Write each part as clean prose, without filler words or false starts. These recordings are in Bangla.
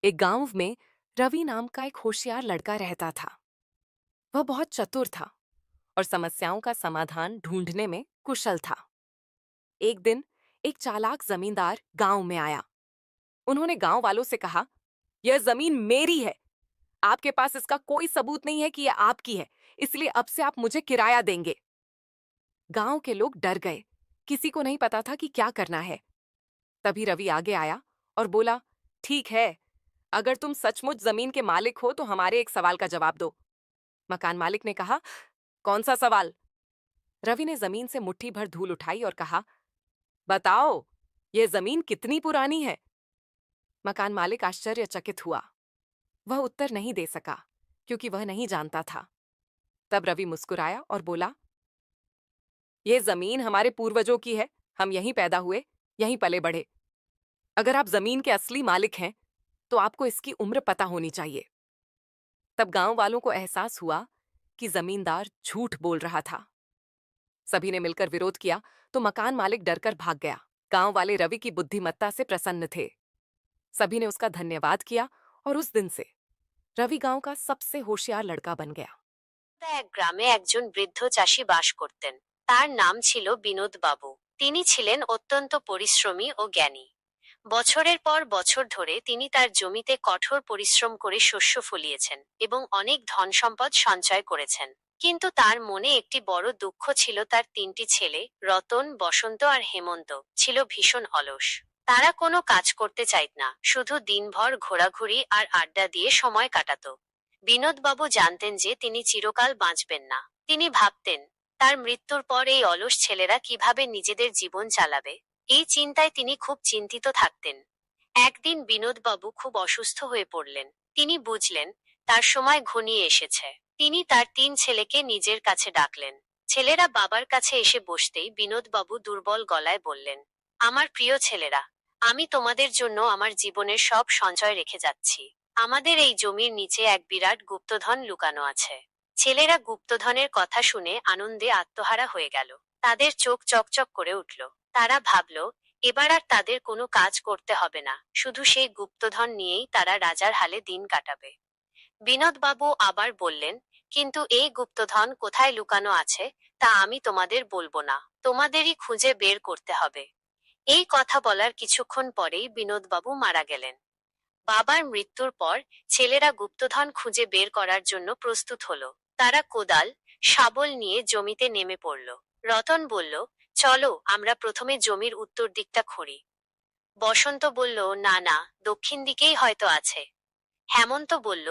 एक गांव में रवि नाम का एक होशियार लड़का रहता था। वह बहुत चतुर था और समस्याओं का समाधान ढूंढने में कुशल था। एक दिन एक चालाक जमींदार गांव में आया। उन्होंने गांव वालों से कहा, यह जमीन मेरी है। आपके पास इसका कोई सबूत नहीं है कि यह आपकी है, इसलिए अब से आप मुझे किराया देंगे। गांव के लोग डर गए। किसी को नहीं पता था कि क्या करना है। तभी रवि आगे आया और बोला, ठीक है, अगर तुम सचमुच जमीन के मालिक हो तो हमारे एक सवाल का जवाब दो। मकान मालिक ने कहा, कौन सा सवाल? रवि ने जमीन से मुट्ठी भर धूल उठाई और कहा, बताओ, यह जमीन कितनी पुरानी है? मकान मालिक आश्चर्यचकित हुआ। वह उत्तर नहीं दे सका क्योंकि वह नहीं जानता था। तब रवि मुस्कुराया और बोला, यह जमीन हमारे पूर्वजों की है। हम यहीं पैदा हुए, यहीं पले बढ़े। अगर आप जमीन के असली मालिक हैं तो आपको इसकी उम्र पता होनी चाहिए। तब गांव वालों को एहसास हुआ कि जमींदार झूठ बोल रहा था। सभी ने मिलकर विरोध किया तो मकान मालिक डरकर भाग गया। गांव वाले रवि की बुद्धिमत्ता से प्रसन्न थे। सभी ने उसका धन्यवाद किया और उस दिन से रवि गांव का सबसे होशियार लड़का बन गया। এক গ্রামে একজন বৃদ্ধ চাষী বাস করতেন। তার নাম ছিল বিনোদ বাবু। তিনি ছিলেন অত্যন্ত পরিশ্রমী ও জ্ঞানী। বছরের পর বছর ধরে তিনি তার জমিতে কঠোর পরিশ্রম করে শস্য ফলিয়েছেন এবং অনেক ধন সম্পদ সঞ্চয় করেছেন। কিন্তু তার মনে একটি বড় দুঃখ ছিল। তার তিনটি ছেলে, রতন, বসন্ত আর হেমন্ত, ছিল ভীষণ অলস। তারা কোনো কাজ করতে চাইত না, শুধু দিনভর ঘোরাঘুরি আর আড্ডা দিয়ে সময় কাটাতো। বিনোদবাবু জানতেন যে তিনি চিরকাল বাঁচবেন না। তিনি ভাবতেন, তার মৃত্যুর পর এই অলস ছেলেরা কিভাবে নিজেদের জীবন চালাবে। এই চিন্তায় তিনি খুব চিন্তিত থাকতেন। একদিন বিনোদবাবু খুব অসুস্থ হয়ে পড়লেন। তিনি বুঝলেন তার সময় ঘনিয়ে এসেছে। তিনি তার তিন ছেলেকে নিজের কাছে ডাকলেন। ছেলেরা বাবার কাছে এসে বসতেই বিনোদবাবু দুর্বল গলায় বললেন, আমার প্রিয় ছেলেরা, আমি তোমাদের জন্য আমার জীবনের সব সঞ্চয় রেখে যাচ্ছি। আমাদের এই জমির নিচে এক বিরাট গুপ্তধন লুকানো আছে। ছেলেরা গুপ্তধনের কথা শুনে আনন্দে আত্মহারা হয়ে গেল। তাদের চোখ চকচক করে উঠল। তারা ভাবল, এবার আর তাদের কোনো কাজ করতে হবে না, শুধু সেই গুপ্তধন নিয়েই তারা রাজার হালে দিন কাটাবে। বিনোদবাবু আবার বললেন, কিন্তু এই গুপ্তধন কোথায় লুকানো আছে তা আমি তোমাদের বলবো না, তোমাদেরই খুঁজে বের করতে হবে। এই কথা বলার কিছুক্ষণ পরেই বিনোদবাবু মারা গেলেন। বাবার মৃত্যুর পর ছেলেরা গুপ্তধন খুঁজে বের করার জন্য প্রস্তুত হলো। তারা কোদাল, শাবল নিয়ে জমিতে নেমে পড়ল। রতন বলল, চলো আমরা প্রথমে জমির উত্তর দিকটা খুঁড়ি। বসন্ত বলল, না না, দক্ষিণ দিকেই হয়তো আছে। হেমন্ত বলল,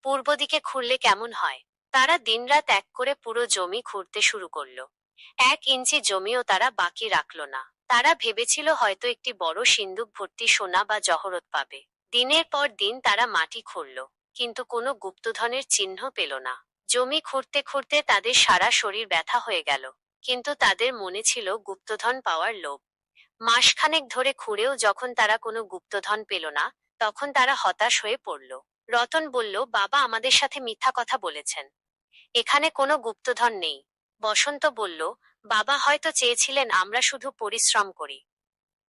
পূর্ব দিকে খুঁড়লে কেমন হয়। তারা দিনরাত এক করে পুরো জমি খুঁড়তে শুরু করলো। 1 ইঞ্চি জমিও তারা বাকি রাখলো না। তারা ভেবেছিল হয়তো একটি বড় সিন্দুক ভর্তি সোনা বা জহরত পাবে। দিনের পর দিন তারা মাটি খুঁড়ল, কিন্তু কোনো গুপ্তধনের চিহ্ন পেল না। জমি খুঁড়তে খুঁড়তে তাদের সারা শরীর ব্যথা হয়ে গেল, কিন্তু তাদের মনে ছিল গুপ্তধন পাওয়ার লোভ। মাসখানেক ধরে খুঁড়েও যখন তারা কোনো গুপ্তধন পেল না, তখন তারা হতাশ হয়ে পড়ল। রতন বলল, বাবা আমাদের সাথে মিথ্যা কথা বলেছেন, এখানে কোনো গুপ্তধন নেই। বসন্ত বলল, বাবা হয়তো চেয়েছিলেন আমরা শুধু পরিশ্রম করি।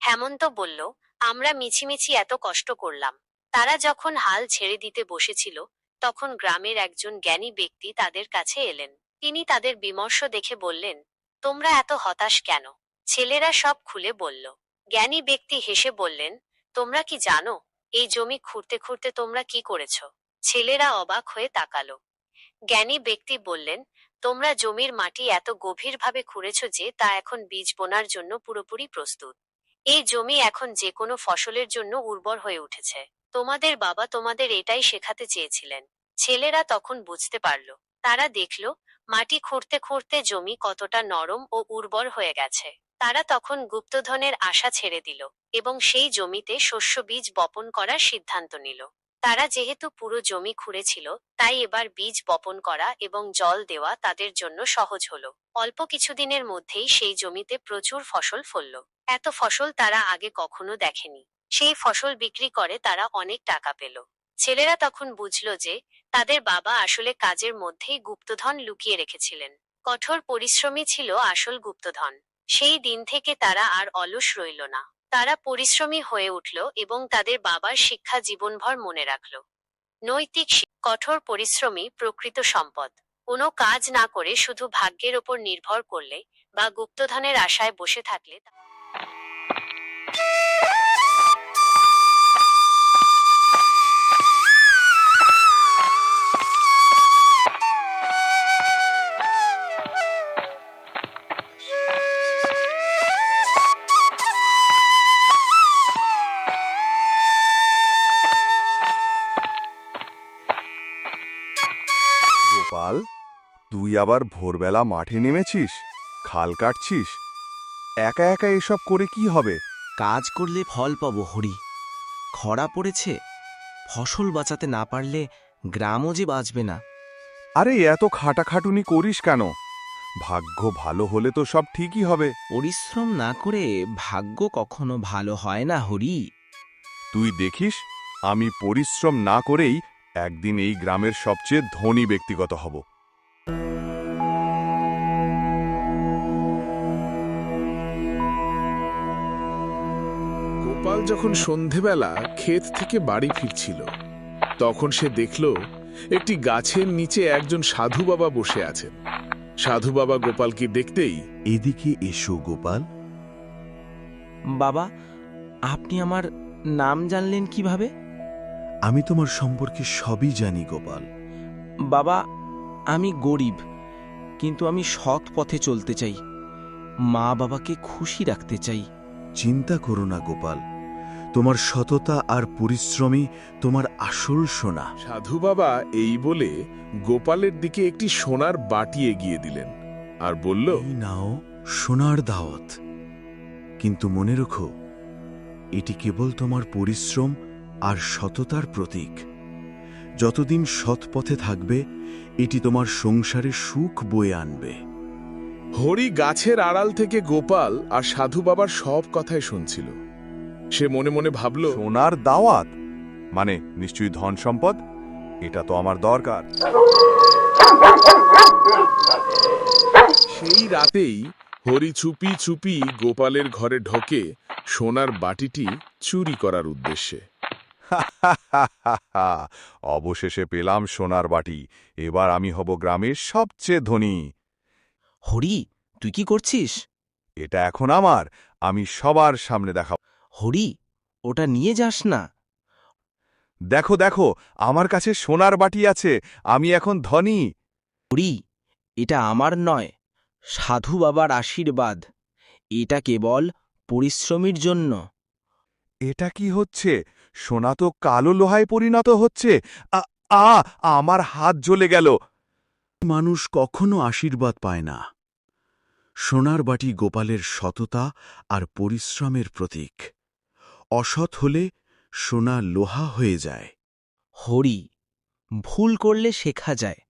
হেমন্ত বলল, আমরা মিছিমিছি এত কষ্ট করলাম। তারা যখন হাল ছেড়ে দিতে বসেছিল, তখন গ্রামের একজন জ্ঞানী ব্যক্তি তাদের কাছে এলেন। তিনি তাদের বিমর্ষ দেখে বললেন, তোমরা এত হতাশ কেন? ছেলেরা সব খুলে বলল। জ্ঞানী ব্যক্তি হেসে বললেন, তোমরা কি জানো এই জমি খুঁড়তে খুঁড়তে তোমরা কি করেছ? ছেলেরা অবাক হয়ে তাকালো। জ্ঞানী ব্যক্তি বললেন, তোমরা জমির মাটি এত গভীরভাবে খুঁড়েছ যে তা এখন বীজ বোনার জন্য পুরোপুরি প্রস্তুত। এই জমি এখন যে কোনো ফসলের জন্য উর্বর হয়ে উঠেছে। তোমাদের বাবা তোমাদের এটাই শেখাতে চেয়েছিলেন। ছেলেরা তখন বুঝতে পারল। তারা দেখল মাটি খুঁড়তে খুঁড়তে জমি কতটা নরম ও উর্বর হয়ে গেছে। তারা তখন গুপ্তধনের আশা ছেড়ে দিল এবং সেই জমিতে শস্য বীজ বপন করার সিদ্ধান্ত নিল। তারা যেহেতু পুরো জমি খুঁড়েছিল, তাই এবার বীজ বপন করা এবং জল দেওয়া তাদের জন্য সহজ হলো। অল্প কিছুদিনের মধ্যেই সেই জমিতে প্রচুর ফসল ফলল। এত ফসল তারা আগে কখনো দেখেনি। সেই ফসল বিক্রি করে তারা অনেক টাকা পেল। ছেলেরা তখন বুঝল যে তাদের বাবা আসলে কাজের মধ্যেই গুপ্তধন লুকিয়ে রেখেছিলেন। কঠোর পরিশ্রমী ছিল আসল গুপ্তধন। সেই দিন থেকে তারা আর অলস রইল না। তারা পরিশ্রমী হয়ে উঠল এবং তাদের বাবার শিক্ষা জীবনভর মনে রাখল। নৈতিক কঠোর পরিশ্রমী প্রকৃত সম্পদ। কোনো কাজ না করে শুধু ভাগ্যের ওপর নির্ভর করলে বা গুপ্তধনের আশায় বসে থাকলে গোপাল, তুই আবার ভোরবেলা মাঠে নেমেছিস, খাল কাটছিস? একা একা এসব করে কি হবে? কাজ করলে ফল পাবো হরি। খরা পড়েছে, ফসল বাঁচাতে না পারলে গ্রামও যে বাঁচবে না। আরে এত খাটাখাটুনি করিস কেন? ভাগ্য ভালো হলে তো সব ঠিকই হবে। পরিশ্রম না করে ভাগ্য কখনো ভালো হয় না হরি। তুই দেখিস, আমি পরিশ্রম না করেই একদিন এই গ্রামের সবচেয়ে ধনী ব্যক্তিগত হব। গোপাল যখন সন্ধেবেলা ক্ষেত থেকে বাড়ি ফিরছিল, তখন সে দেখল একটি গাছের নিচে একজন সাধু বাবা বসে আছেন। সাধু বাবা গোপালকে দেখতেই, এদিকে এসো গোপাল। বাবা, আপনি আমার নাম জানলেন কিভাবে? আমি তোমার সম্পর্কে সবই জানি গোপাল। বাবা, আমি গরিব, কিন্তু আমি সৎ পথে চলতে চাই। মা বাবাকে খুশি রাখতে চাই। চিন্তা করো না গোপাল, তোমার সততা আর পরিশ্রমই তোমার আসল সোনা। সাধু বাবা এই বলে গোপালের দিকে একটি সোনার বাটি এগিয়ে দিলেন আর বলল, এই নাও সোনার দাওয়াত, কিন্তু মনে রেখো, এটি কেবল তোমার পরিশ্রম আর সততার প্রতীক। যতদিন সৎ পথে থাকবে, এটি তোমার সংসারে সুখ বয়ে আনবে। হরি গাছের আড়াল থেকে গোপাল আর সাধু বাবার সব কথাই শুনছিল। সে মনে মনে ভাবল, সোনার দাওয়াত মানে নিশ্চয়ই ধন সম্পদ, এটা তো আমার দরকার। সেই রাতেই হরি চুপি চুপি গোপালের ঘরে ঢোকে সোনার বাটিটি চুরি করার উদ্দেশ্যে। অবশেষে পেলাম সোনার বাটি, এবার আমি হব গ্রামের সবচেয়ে ধনী। হরি, তুই কি করছিস? এটা এখন আমার, আমি সবার সামনে দেখাব। হরি, ওটা নিয়ে যাস না। দেখো দেখো, আমার কাছে সোনার বাটি আছে, আমি এখন ধনী। হরি, এটা আমার নয়, সাধু বাবার আশীর্বাদ। এটা কেবল পরিশ্রমীর জন্য। এটা কি হচ্ছে? সোনা তো কালো লোহায় পরিণত হচ্ছে। আ আ আমার হাত জ্বলে গেল। মানুষ কখনো আশীর্বাদ পায় না। সোনার বাটি গোপালের সততা আর পরিশ্রমের প্রতীক। অসৎ হলে সোনা লোহা হয়ে যায়। হরি, ভুল করলে শেখা যায়।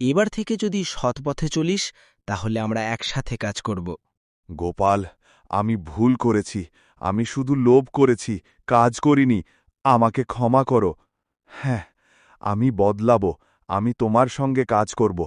এবার থেকে যদি সৎপথে চলিস, তাহলে আমরা একসাথে কাজ করব। গোপাল, আমি ভুল করেছি, আমি শুধু লোভ করেছি, কাজ করিনি, আমাকে ক্ষমা করো। হ্যাঁ, আমি বদলাবো, আমি তোমার সঙ্গে কাজ করব।